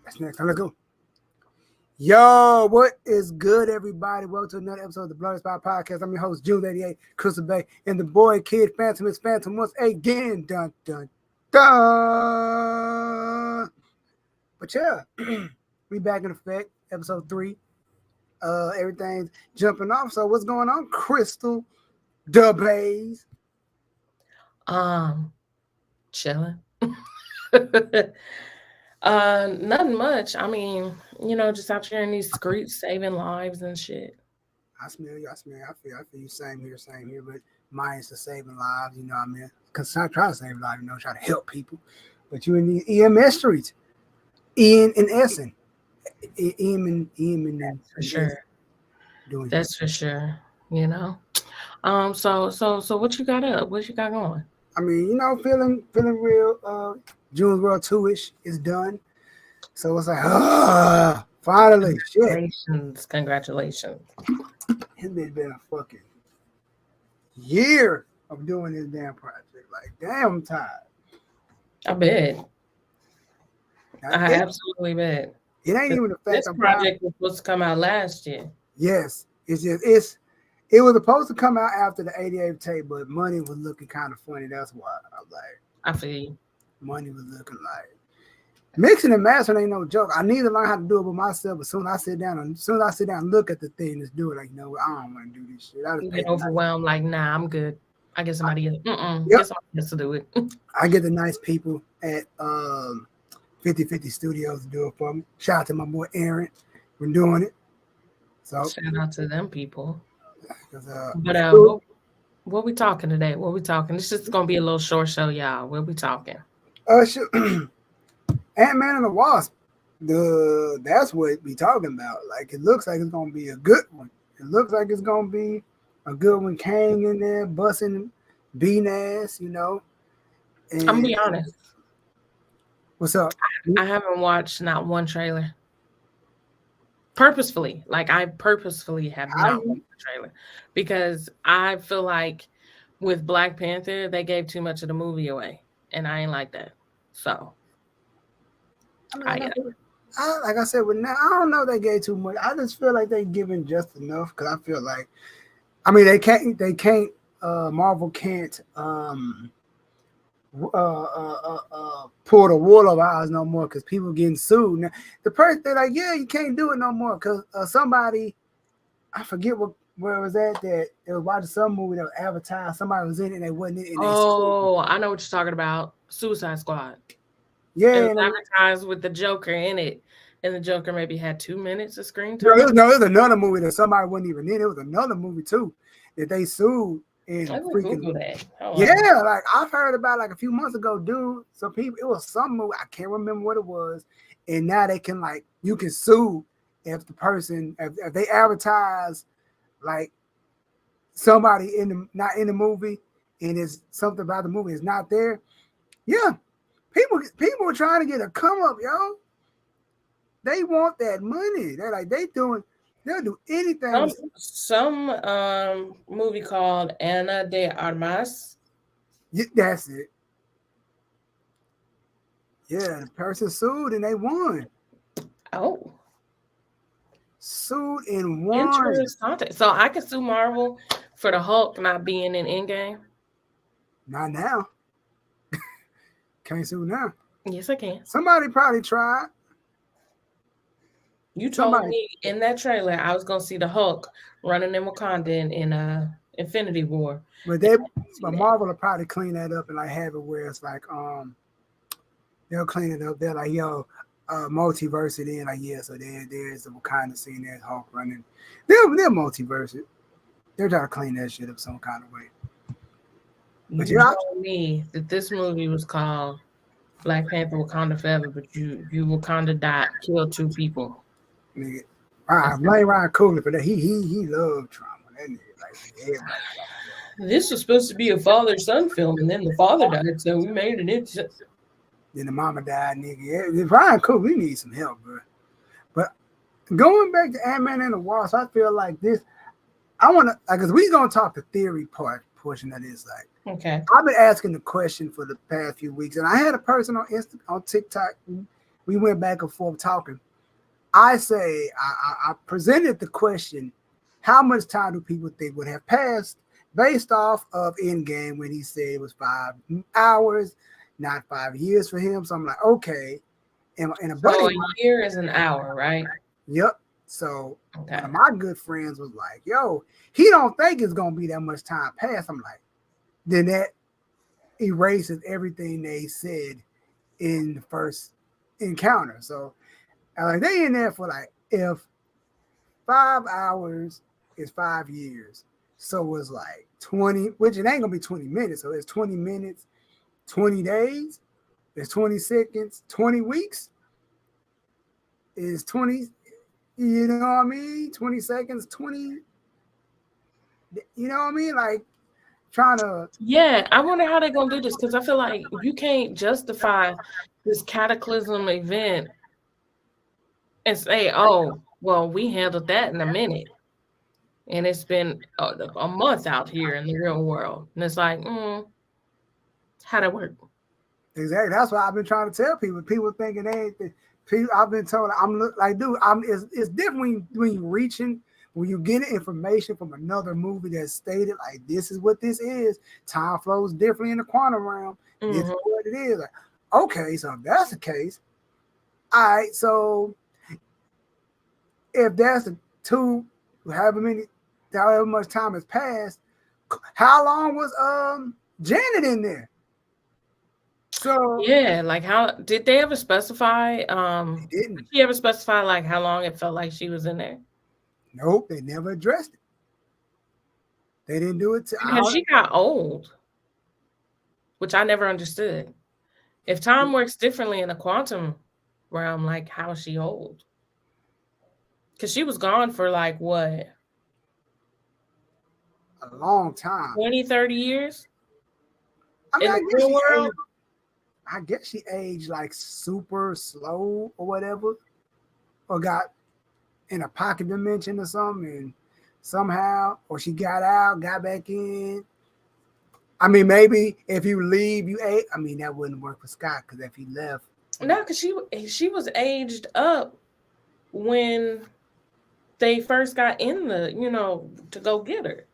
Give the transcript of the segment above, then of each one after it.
That's next time. Let's go. Yo, what is good, everybody? Welcome to another episode of the Blerd Podcast. I'm your host, June88, Crystal Bay, and the boy, Kid Phantom is Phantom once again. Dun, dun, dun. But yeah, we back in effect, episode 3. Everything's jumping off. So what's going on, Crystal? The Bays? Chilling. Nothing much. I mean, just out here in these streets saving lives and shit. I smell you. I feel you. Same here. But mine's to saving lives. You know what I mean? Because I try to save lives. Try to help people. But you in the EMS streets, Ian and Essen, Ian and For sure. Doing That's for sure. So what you got up? What you got going? I mean, feeling real. June's World 2-ish is done. So it's like, finally, Congratulations. It's been a fucking year of doing this damn project. Like, damn, I'm tired. I bet. I absolutely bet. It ain't even the fact this project was supposed to come out last year. Yes. It was supposed to come out after the 88th tape, but money was looking kind of funny. That's why I was like, I feel you. Money was looking like mixing and mastering ain't no joke. I need to learn how to do it by myself. But soon as I sit down and look at the thing, let's do it. Like, I don't want to do this shit. You get overwhelmed. Like, nah, I'm good. I get somebody else. Get somebody else to do it. I get the nice people at 50/50 Studios to do it for me. Shout out to my boy Aaron for doing it. So shout out to them people. But what we talking today? What we talking? This is gonna be a little short show, y'all. What we talking? Ant-Man and the Wasp. That's what we talking about. Like, it looks like it's gonna be a good one. It looks like it's gonna be a good one. Kang in there, busting, beating ass. And, I'm gonna be honest. What's up? I haven't watched not one trailer. Purposefully, I purposefully have not watched the trailer because I feel like with Black Panther they gave too much of the movie away, and I ain't like that. So, like I said, I don't know if they gave too much. I just feel like they giving just enough because I feel like, they can't. Marvel can't pull the wool over eyes no more because people getting sued. Now, the person, they're like, yeah, you can't do it no more because somebody, I forget where it was at, that it was watching some movie that was advertised. Somebody was in it and they wasn't in it. I know what you're talking about. Suicide Squad. Yeah. It was advertised with the Joker in it. And the Joker maybe had 2 minutes of screen time. It was another movie that somebody wasn't even in. It was another movie too that they sued. And Google that. Like I've heard about a few months ago, dude. Some people, it was some movie, I can't remember what it was, and now they can you can sue if the person if they advertise somebody not in the movie and it's something about the movie is not there. Yeah, people are trying to get a come up, yo. They want that money. They're like they'll do anything. Some movie called Ana de Armas. Yeah, that's it. Yeah, the person sued and they won. Oh. Sued and won. Interesting. So I can sue Marvel for the Hulk not being in Endgame? Not now. Can't sue now. Yes, I can. Somebody probably tried. You told me in that trailer I was gonna see the Hulk running in Wakanda in Infinity War. But Marvel will probably clean that up and have it where it's they'll clean it up. They're like, yo, multiverse it in. So there's a Wakanda scene, there's Hulk running. They'll multiverse it. They're trying to clean that shit up some kind of way. But you told me that this movie was called Black Panther Wakanda Forever, but you Wakanda killed 2 people. Nigga, blame Ryan Coogler for that. He loved trauma. That nigga, everybody. This was supposed to be a father-son film, and then the father died, so we made it into. Then the mama died, nigga. Ryan Coogler, we need some help, bro. But going back to Ant-Man and the Wasp, I feel like this. I want to, because we gonna talk the theory portion of this. Okay. I've been asking the question for the past few weeks, and I had a person on TikTok we went back and forth talking. I say I presented the question: how much time do people think would have passed based off of Endgame when he said it was 5 hours, not 5 years for him? So I'm like, okay. And a buddy, So a year is an hour, right? yep. So Okay. one of my good friends was like, yo, he don't think it's gonna be that much time passed. I'm like, then that erases everything they said in the first encounter. So I like they in there for like if 5 hours is 5 years, so it's like 20, which it ain't gonna be 20 minutes. So it's 20 minutes, 20 days, it's 20 seconds, 20 weeks is 20, you know what I mean? 20 seconds, 20, you know what I mean? Like trying to. Yeah, I wonder how they're gonna do this because I feel like you can't justify this cataclysm event and say, "Oh, well, we handled that in a minute," and it's been a month out here in the real world, and it's like, how'd it work? Exactly. That's what I've been trying to tell people. People thinking they ain't. People, I've been told I'm like, dude, It's different when you reaching, when you get information from another movie that stated like this is what this is. Time flows differently in the quantum realm. This is what it is. Like, okay, so if that's the case, all right. So if that's the two, however much time has passed, how long was Janet in there? So Yeah, like how did they ever specify? they didn't. Did she ever specify like how long it felt like she was in there? Nope, they never addressed it. They didn't do it. Because she got old, which I never understood. If time works differently in the quantum realm, like how is she old? Because she was gone for like what? A long time. 20, 30 years? I mean, In the real world? I guess she aged like super slow or whatever, or got in a pocket dimension or something, and somehow, or she got out, got back in. I mean, maybe if you leave, you age. I mean, that wouldn't work for Scott because if he left, No, because she was aged up when they first got in to go get her.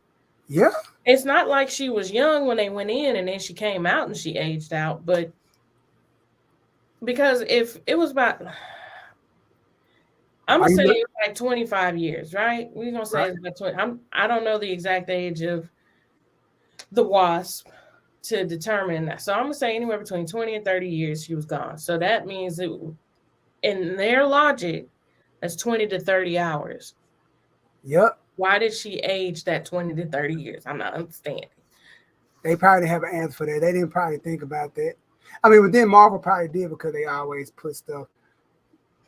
yeah. It's not like she was young when they went in and then she came out and she aged out, but because if it was about, I'm gonna say it's like 25 years, right? We're gonna say it's about 20. I don't know the exact age of the Wasp to determine that. So I'm gonna say anywhere between 20 and 30 years she was gone. So that means in their logic, that's 20 to 30 hours. Yep. Why did she age that 20 to 30 years? I'm not understanding. They probably didn't have an answer for that. They didn't probably think about that. I mean, but then Marvel probably did because they always put stuff.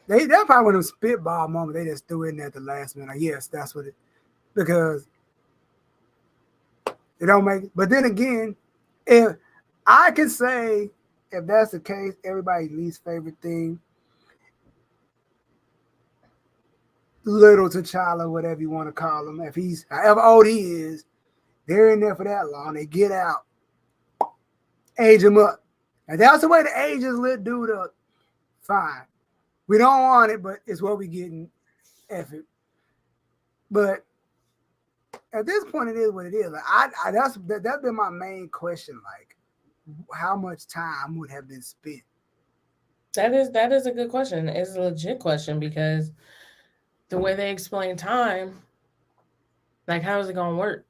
That probably one of them spitball moments. They just threw in there at the last minute. Like, yes, that's what it. Because it don't make. But then again, if I can say if that's the case, everybody's least favorite thing, little T'Challa, whatever you want to call him, if he's however old he is, they're in there for that long. They get out, age him up. And that's the way the age is lit dude up. Fine. We don't want it, but it's what we getting effort. But at this point, it is what it is. Like that's been my main question. Like, how much time would have been spent? That is a good question. It's a legit question because the way they explain time, like how is it gonna work?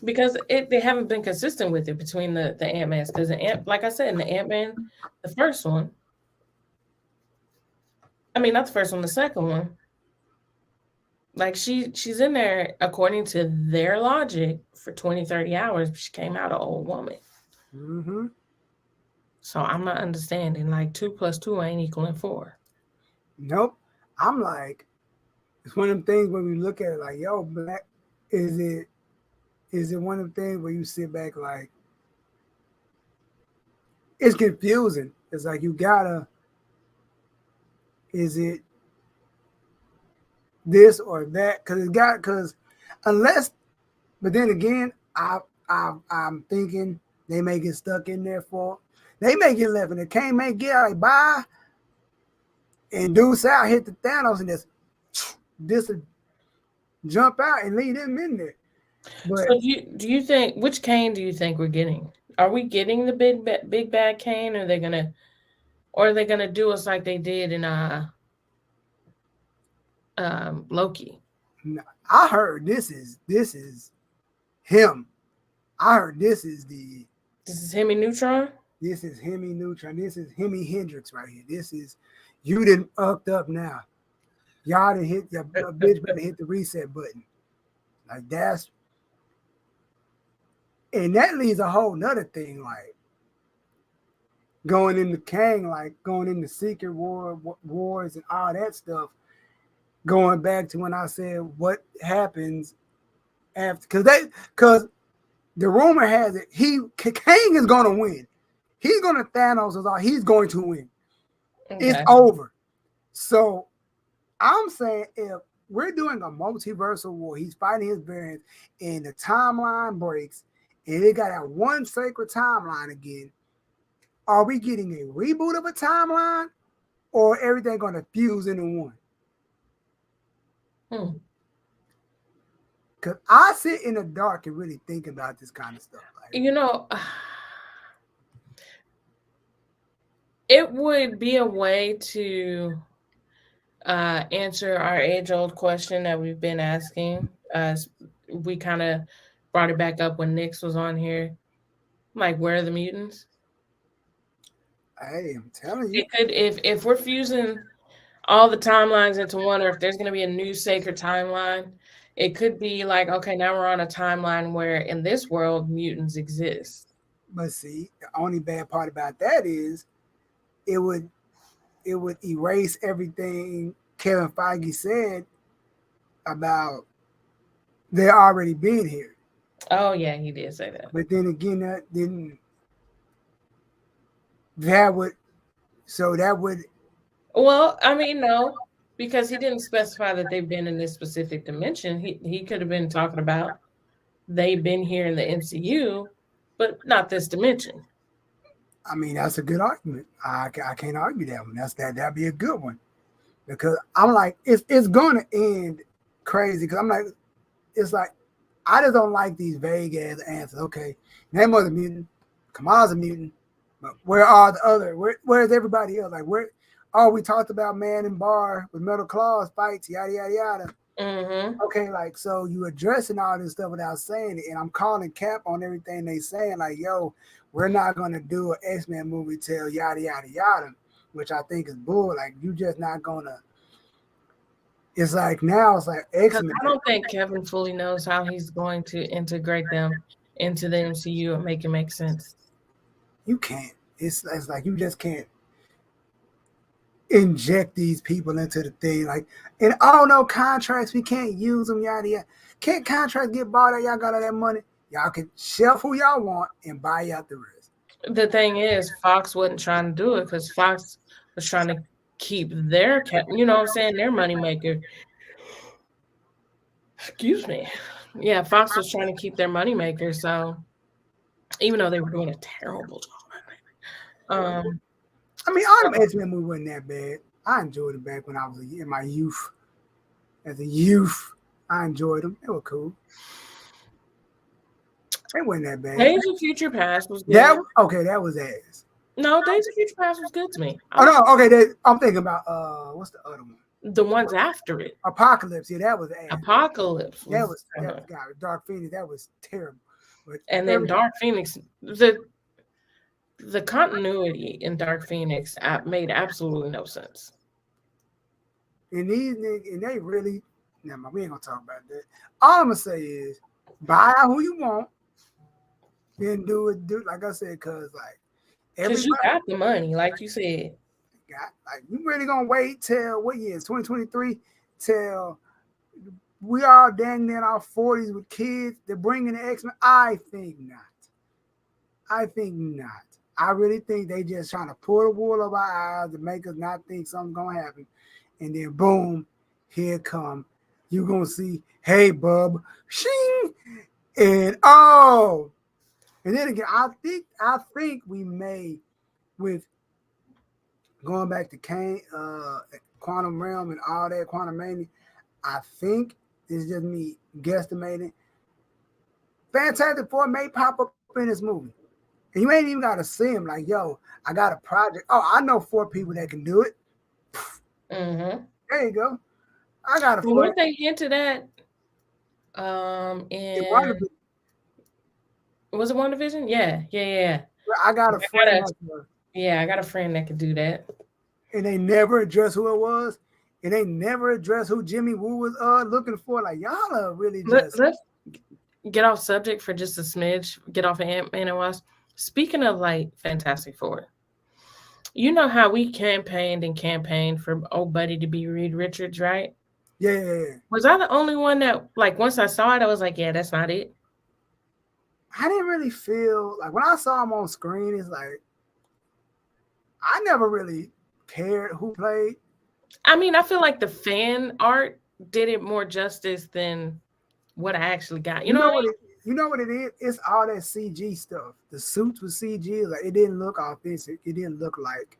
Because they haven't been consistent with it between the Ant-Mans. Because like I said, in the Ant-Man, the first one, I mean not the first one, the second one, like she's in there according to their logic for 20, 30 hours, but she came out an old woman. Mm-hmm. So I'm not understanding. Like 2 + 2 ain't equaling 4. Nope. I'm like, it's one of them things when we look at it like, yo, Black, is it one of the things where you sit back like, it's confusing. It's like you gotta, is it this or that? Because unless, but then again, I'm thinking they may get stuck in there for They may get left, and the Kang may get out like bye, and Deuce out hit the Thanos and just jump out and leave them in there. But So do you think which Kane do you think we're getting? Are we getting the big bad Kane, or are they gonna do us like they did in Loki? I heard this is him. I heard this is Hemi Neutron. This is Hemi Neutron. This is Hemi Hendrix right here. This is you done upped up now. Y'all done hit your bitch better hit the reset button. Like that's and that leaves a whole nother thing, like going into Kang, like going into Secret Wars and all that stuff. Going back to when I said what happens after, because the rumor has it Kang is gonna win. He's gonna Thanos is all. He's going to win. Okay. It's over. So I'm saying if we're doing a multiversal war, he's fighting his variants, and the timeline breaks, and they got that one sacred timeline again. Are we getting a reboot of a timeline, or everything gonna fuse into one? Because I sit in the dark and really think about this kind of stuff. Like, it would be a way to answer our age-old question that we've been asking. We kind of brought it back up when Nyx was on here. Like, where are the mutants? Hey, I'm telling you. It could, if we're fusing all the timelines into one, or if there's going to be a new sacred timeline, it could be like, okay, now we're on a timeline where in this world mutants exist. But see, the only bad part about that is it would erase everything Kevin Feige said about they're already being here. Oh yeah, he did say that. But then again, that would. Well, I mean, no, because he didn't specify that they've been in this specific dimension. He could have been talking about they've been here in the MCU, but not this dimension. I mean, that's a good argument. I can't argue that one. That'd be a good one, because I'm like, it's gonna end crazy. Because I'm like, it's like I just don't like these vague ass answers. Okay, Namor's a mutant, Kamala's a mutant, but where are the other? Where's everybody else? Like where? Oh, we talked about Man in Bar with Metal Claws fights, yada yada yada. Mm-hmm. Okay, like so you addressing all this stuff without saying it, and I'm calling cap on everything they saying. Like, yo, we're not gonna do an X-Men movie till yada yada yada, which I think is bull. Like you just not gonna. It's like now it's like X-Men. I don't think Kevin fully knows how he's going to integrate them into the MCU and make it make sense. You can't. It's like you just can't inject these people into the thing. Like, and all no contracts, we can't use them, yada yada. Can't contracts get bought out? Y'all got all that money. Y'all can shelf who y'all want and buy out the rest. The thing is, Fox wasn't trying to do it because Fox was trying to keep their, you know what I'm saying, their moneymaker. Excuse me. Yeah, Fox was trying to keep their moneymaker. So even though they were doing a terrible job, I mean, all them X-Men movies wasn't that bad. I enjoyed it back when I was in my youth. As a youth, I enjoyed them. They were cool. They wasn't that bad. Days of Future Past was good. That was ass. No, Days of Future Past was good to me. I'm thinking about what's the other one? The ones after it. Apocalypse. Yeah, that was ass. Apocalypse. That was Dark Phoenix. That was terrible. But and then Dark Phoenix, the continuity in Dark Phoenix made absolutely no sense. And they really, we ain't gonna talk about that. All I'm gonna say is buy out who you want, then do like I said, because you got the money, like you said. You really gonna wait till what year? 2023 till we all dang near our 40s with kids. They're bringing the X-Men. I think not. I really think they just trying to pull the wool over our eyes to make us not think something's gonna happen. And then boom, here come. You gonna see, hey bub, shing, and then again, I think we may with going back to Kane, Quantum Realm and all that, Quantumania, I think it's just me guesstimating. Fantastic Four may pop up in this movie. And you ain't even got to see him like, yo, I got a project. Oh, I know 4 people that can do it. Mm-hmm. There you go. I got a Well, weren't they hinted at in was it WandaVision? Yeah. I got a friend. I got a friend that could do that. And they never addressed who it was. And they never addressed who Jimmy Woo was looking for. Like, y'all are really just... Let's get off subject for just a smidge. Get off of Ant-Man and Wasp. Speaking of, like, Fantastic Four, you know how we campaigned for old buddy to be Reed Richards, right? Yeah. Was I the only one that, like, once I saw it, I was like, yeah, that's not it? I didn't really feel... Like, when I saw him on screen, it's like... I never really cared who played. I mean, I feel like the fan art did it more justice than what I actually got. You know what it is? It's all that CG stuff. The suits with CG, like, it didn't look authentic. It didn't look like...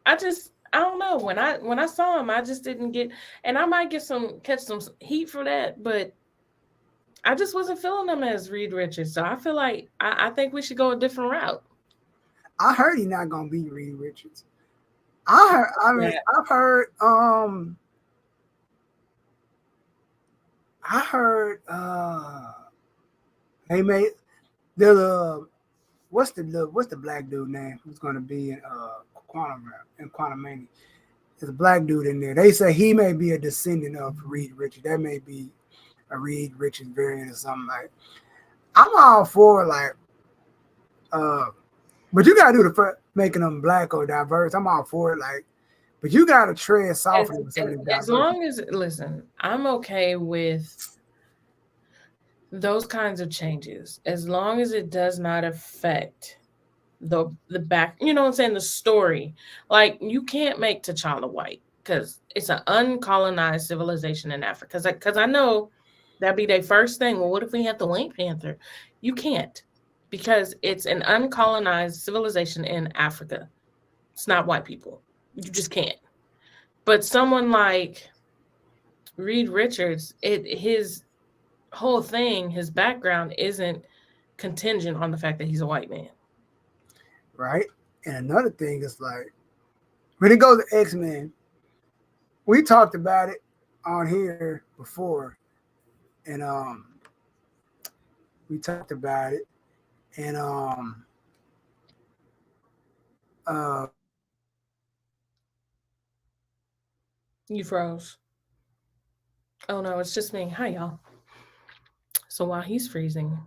I don't know. When I saw him, I just didn't get... And I might catch some heat for that, but I just wasn't feeling him as Reed Richards. So I feel like I think we should go a different route. I heard he's not gonna be Reed Richards. I've heard they made what's the black dude name who's gonna be in Quantumania? There's a black dude in there. They say he may be a descendant of Reed Richards. That may be a Reed Richards variant or something like. I'm all for like but you gotta do the making them black or diverse. I'm all for it, like, but you gotta tread softly with some of these as long as I'm okay with those kinds of changes, as long as it does not affect the back, you know what I'm saying, the story. Like, you can't make T'Challa white because it's an uncolonized civilization in Africa. Because I know that'd be their first thing. Well, what if we had the Link Panther? You can't. Because it's an uncolonized civilization in Africa. It's not white people. You just can't. But someone like Reed Richards, his whole thing, his background isn't contingent on the fact that he's a white man. Right? And another thing is like, when it goes to X-Men, we talked about it on here before. And we talked about it. And you froze. Oh no, it's just me. Hi y'all. So while he's freezing,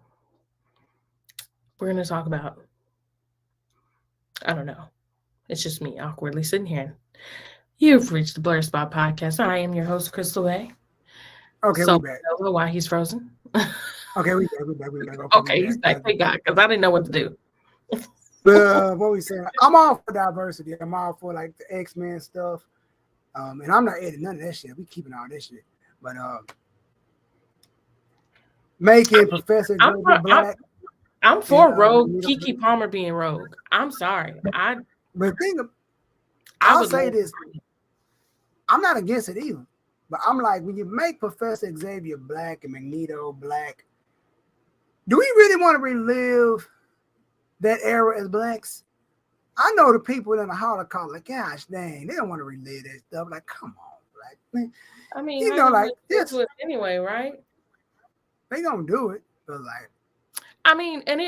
we're gonna talk about, I don't know. It's just me awkwardly sitting here. You've reached the Blerd Spot Podcast. I am your host, Crystal A. Okay, so we're back. Why he's frozen. Okay, we're back. Okay, he's back. Thank God, because I didn't know what to do. What we saying? I'm all for diversity. I'm all for like the X-Men stuff. And I'm not editing none of that shit. We keeping all this shit. But making Professor Xavier Black. I'm for Rogue, Kiki Palmer being Rogue. I'm sorry. I'll say this. I'm not against it either. But I'm like, when you make Professor Xavier Black and Magneto Black, do we really want to relive that era as blacks? I know the people in the Holocaust, like, gosh dang, they don't want to relive that stuff. Like, come on, black man. I mean, you know, like this was anyway, right? They gonna do it, but like, I mean, and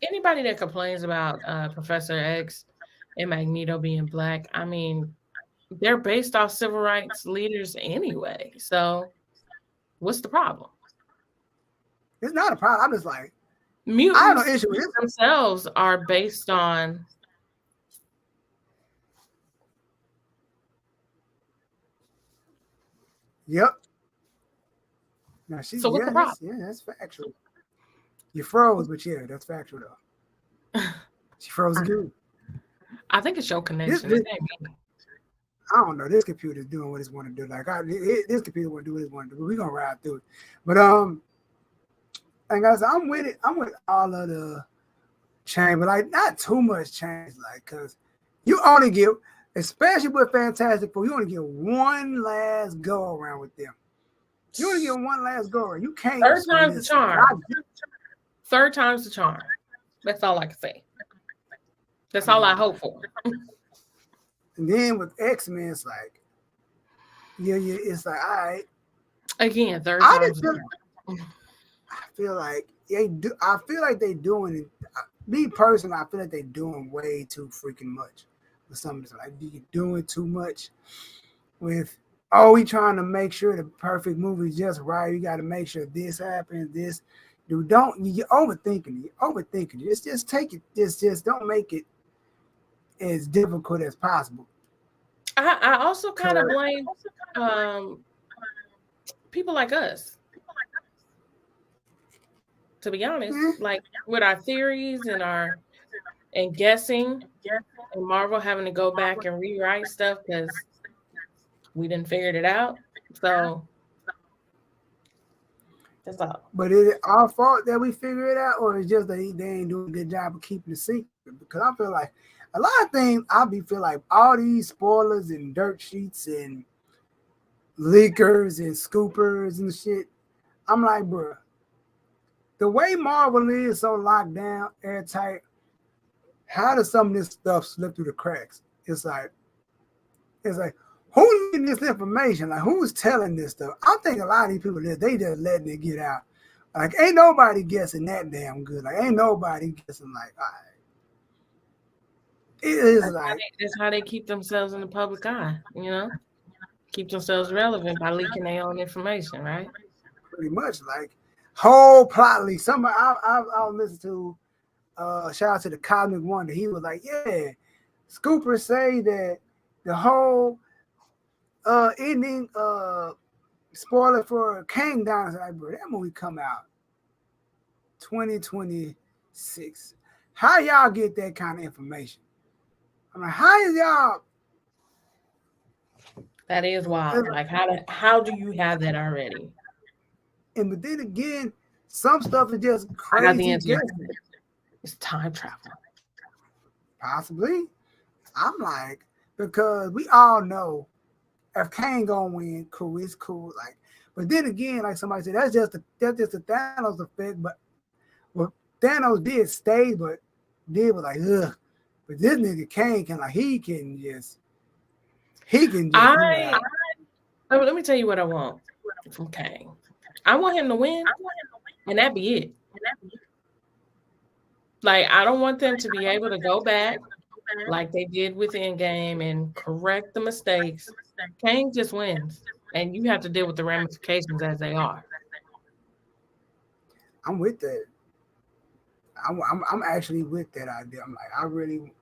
anybody that complains about Professor X and Magneto being black, I mean, they're based off civil rights leaders anyway. So, what's the problem? It's not a problem. I'm just like, mutants I have no issue with it. Themselves are based on. Yep. Now so what's the problem? That's factual. You froze, but yeah, that's factual though. She froze again. I think it's your connection. I don't know. This computer's doing what it's want to do. Like this computer want to do what it want to do. We're gonna ride through it. But and guys, I'm with it. I'm with all of the change, but like not too much change, like, cause You only get, especially with Fantastic Four, you only get one last go around with them. You only get one last go around. You can't. Third time's the charm. Third time's the charm. That's all I can say. That's all I hope for. And then with X-Men, it's like, yeah, it's like, all right. Again, third time's the charm. I feel like they do. I feel like they doing it. Me personally, I feel like they doing way too freaking much with some of this. Like, you're doing too much with. Oh, we trying to make sure the perfect movie is just right. You got to make sure this happens. This, dude, you're overthinking it. You're overthinking it. Just take it. Just don't make it as difficult as possible. I also kind of blame people like us. To be honest, like with our theories and guessing, and Marvel having to go back and rewrite stuff because we didn't figure it out. So that's all. But is it our fault that we figure it out, or is just that they ain't doing a good job of keeping it secret? Because I feel like a lot of things, feel like all these spoilers and dirt sheets and leakers and scoopers and shit. I'm like, bro, the way Marvel is so locked down, airtight, how does some of this stuff slip through the cracks? It's like, who's getting this information? Like, who's telling this stuff? I think a lot of these people, they just letting it get out. Like, ain't nobody guessing that damn good. Like, ain't nobody guessing like, all right. It is that's how they keep themselves in the public eye, keep themselves relevant by leaking their own information, right? Pretty much, like whole plotly. I'll listen to shout out to the Cosmic Wonder. He was like, yeah, Scoopers say that the whole ending spoiler for Kang Dynasty. Like, bro, that movie come out 2026. How y'all get that kind of information? I'm like, how is y'all? That is wild. Like, how do you have that already? And but then again, some stuff is just crazy. I got the answer. It's time travel. Possibly. I'm like, because we all know if Kang gonna win, cool, it's cool. Like, but then again, like somebody said, that's just a Thanos effect. But what Thanos did stay, but did was like, ugh. But this nigga Kang can just. Let me tell you what I want from Kang. I want him to win, and that be it. Like, I don't want them to be able to go back like they did with Endgame and correct the mistakes. Kang just wins, and you have to deal with the ramifications as they are. I'm with that. I'm actually with that idea. I'm like, I really.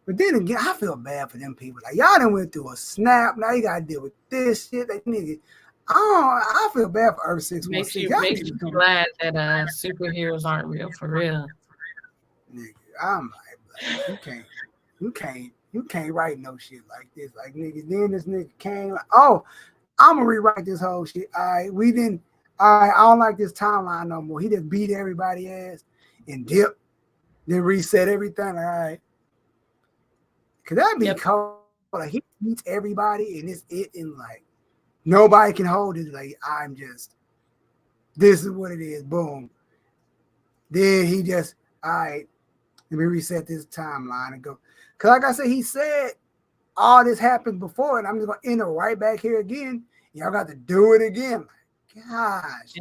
But then again, I feel bad for them people. Like, y'all done went through a snap. Now you got to deal with this shit. Like, nigga, I feel bad for Earth 616. Makes you glad that superheroes aren't real, for real. Nigga, I'm like, you can't write no shit like this. Like, nigga, then this nigga came like, oh, I'm gonna rewrite this whole shit. I don't like this timeline no more. He just beat everybody ass and dip, then reset everything. All right. Cause that'd be cold. Like, he beats everybody and it's it, and like nobody can hold it. Like, this is what it is. Boom. Then he just, all right, let me reset this timeline and go. Cause like I said, he said all this happened before, and I'm just gonna enter right back here again. Y'all got to do it again. Like, gosh.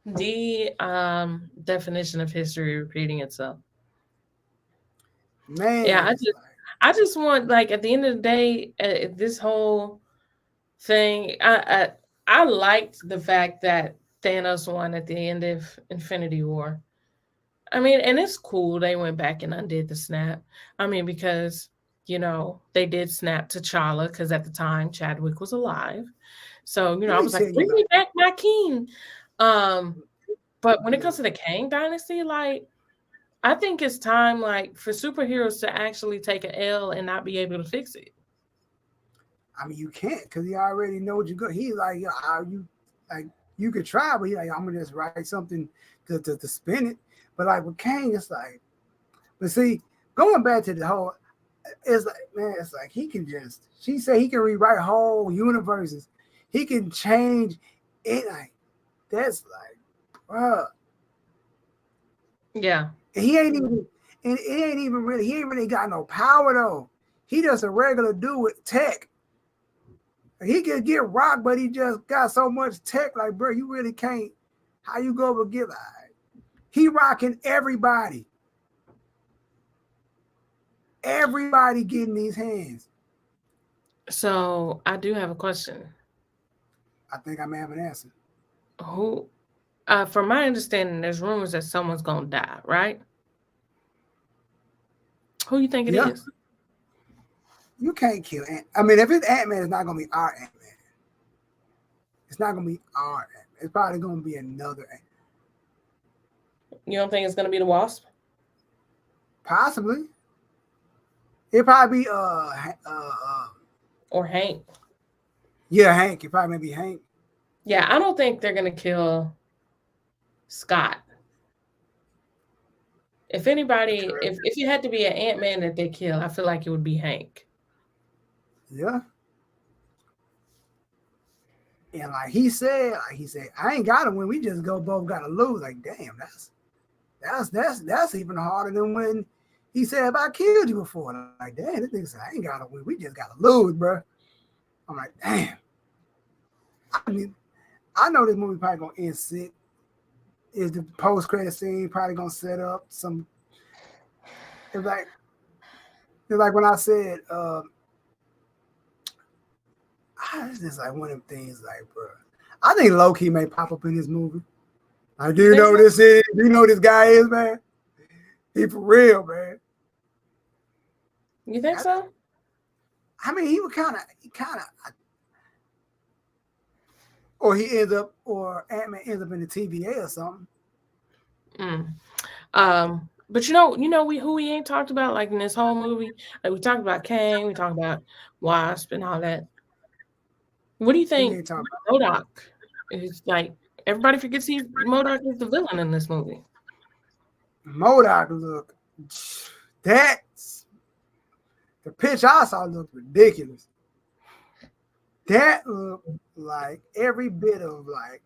The definition of history repeating itself. Man. Yeah, I just want, like, at the end of the day, this whole thing, I liked the fact that Thanos won at the end of Infinity War. I mean, and it's cool they went back and undid the snap. I mean, because, they did snap T'Challa because at the time Chadwick was alive. So, I was like, bring me back my king. But when it comes to the Kang Dynasty, like, I think it's time, like, for superheroes to actually take an L and not be able to fix it. I mean, you can't, because he already know what you're good. He's like, you could try, but he's like, I'm gonna just write something to spin it. But like with Kang, it's like, but see, going back to the whole, it's like, man, it's like he can just. She said he can rewrite whole universes. He can change it. Like that's like, bruh. Yeah. And he ain't even. And it ain't even really. He ain't really got no power though. He just a regular dude with tech. He could get rocked, but he just got so much tech. Like, bro, you really can't. How you go but give? He rocking everybody. Everybody getting these hands. So I do have a question. I think I may have an answer. Who, from my understanding, there's rumors that someone's gonna die, right? Who you think it Yeah. is? You can't kill Ant. I mean, if it's Ant-Man, it's not gonna be our Ant-Man. It's not gonna be our Ant-Man. It's probably gonna be another Ant. You don't think it's gonna be the Wasp? Possibly. It'll probably be Or Hank? yeah, Hank. It probably may be Hank. Yeah, I don't think they're gonna kill Scott. If anybody, if it had to be an Ant-Man that they kill, I feel like it would be Hank. Yeah. And like he said, I ain't gotta win. We just both gotta lose. Like, damn, that's even harder than when he said, if I killed you before. Like, damn, this nigga said, I ain't gotta win. We just gotta lose, bro. I'm like, damn. I mean, I know this movie probably gonna end sick. Is the post-credit scene probably gonna set up some? It's like when I said, it's just like one of them things, like, bro. I think Loki may pop up in this movie. Like, do you know who this is? Do you know who this guy is, man? He for real, man. You think so? I mean, he kind of, or he ends up, or Ant-Man ends up in the TVA or something. But you know, who we ain't talked about like in this whole movie. Like we talked about Kang, we talked about Wasp and all that. What do you think MODOK is like? Everybody forgets MODOK is the villain in this movie. MODOK, look, that's the pitch I saw looked ridiculous. That looked like every bit of like.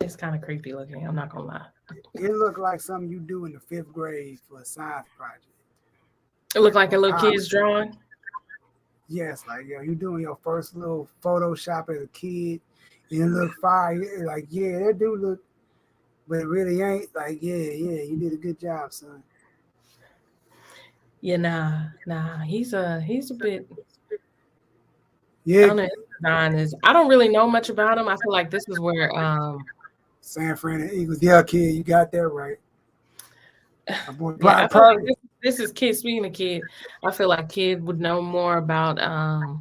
It's kind of creepy looking. I'm not gonna lie. It looked like something you do in the 5th grade for a science project. It looked like a little kid's drawing. Yes, like you doing your first little Photoshop as a kid, and it look fire. Like, yeah, that dude look, but it really ain't. Like, yeah, you did a good job, son. Yeah, nah. He's a bit. Yeah, I don't really know much about him. I feel like this is where San Fran and Eagles. Yeah, kid, you got that right. My boy, yeah, I feel like this is Kid. Speaking of Kid, I feel like Kid would know more about the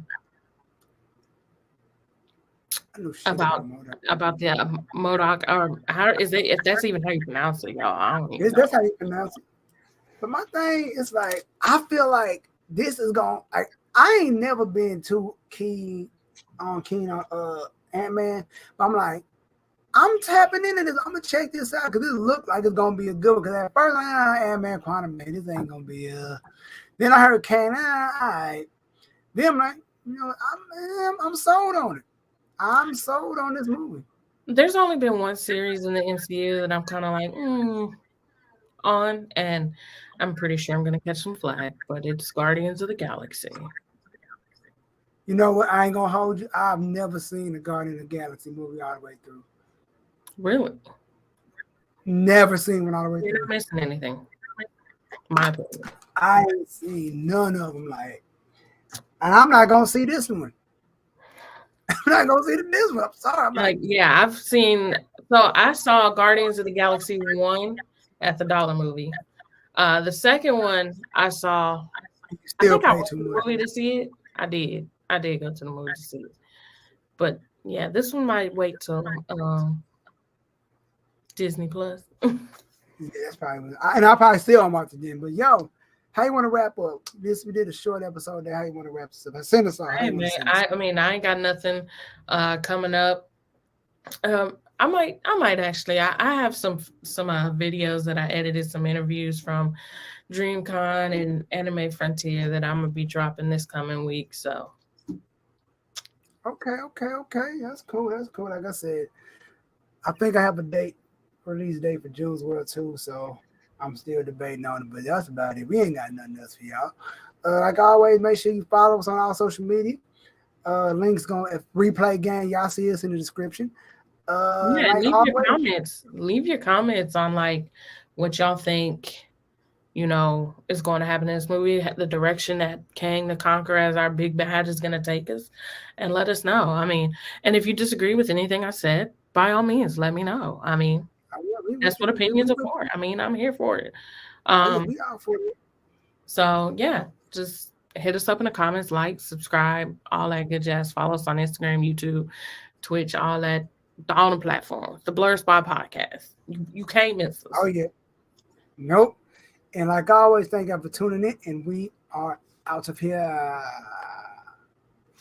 MODOK, or how is it, if that's even how you pronounce it, y'all. I don't even know. That's how you pronounce it. But my thing is like, I feel like this is going, like, I ain't never been too keen on Ant-Man, but I'm like, I'm tapping into this. I'm gonna check this out because this look like it's gonna be a good one. Because at first, Ant-Man Quantumania, this ain't gonna be Then I heard Kane, all right. Then I'm like, I'm sold on it. I'm sold on this movie. There's only been one series in the MCU that I'm kind of like on, and I'm pretty sure I'm gonna catch some flack, but it's Guardians of the Galaxy. You know what? I ain't gonna hold you. I've never seen the Guardians of the Galaxy movie all the way through. Really? Never seen one all the way through. You're not missing anything. My opinion. I ain't seen none of them. Like, and I'm not gonna see this one. I'm not gonna see this one. I'm sorry. Yeah, I've seen. So I saw Guardians of the Galaxy 1 at the Dollar Movie. The second one I saw. I think I went to the movie to see it. I did go to the movie to see it. But yeah, this one might wait till Disney Plus. Yeah, that's probably, and I probably still won't watch it then. But yo, how you want to wrap up this? We did a short episode there. How you want to wrap this up? Send us on. Hey man, I mean, I ain't got nothing coming up. I might actually. I have some videos that I edited, some interviews from DreamCon and Anime Frontier that I'm gonna be dropping this coming week. So Okay. That's cool. Like I said, I think I have a release date for June's World too. So I'm still debating on it, but that's about it. We ain't got nothing else for y'all. Like always, make sure you follow us on all social media. Links going if replay game. Y'all see us in the description. yeah, Like leave your always, comments. Leave your comments on like what y'all think, is going to happen in this movie, the direction that Kang the Conqueror as our big bad is going to take us, and let us know. I mean, and if you disagree with anything I said, by all means, let me know. I mean, that's what opinions are for. I mean, I'm here for it. We out for it. So yeah, just hit us up in the comments, like, subscribe, all that good jazz. Follow us on Instagram, YouTube, Twitch, all the platforms. The Blerd Spot Podcast. You can't miss us. Oh yeah. Nope. And like always, thank you for tuning in, and we are out of here.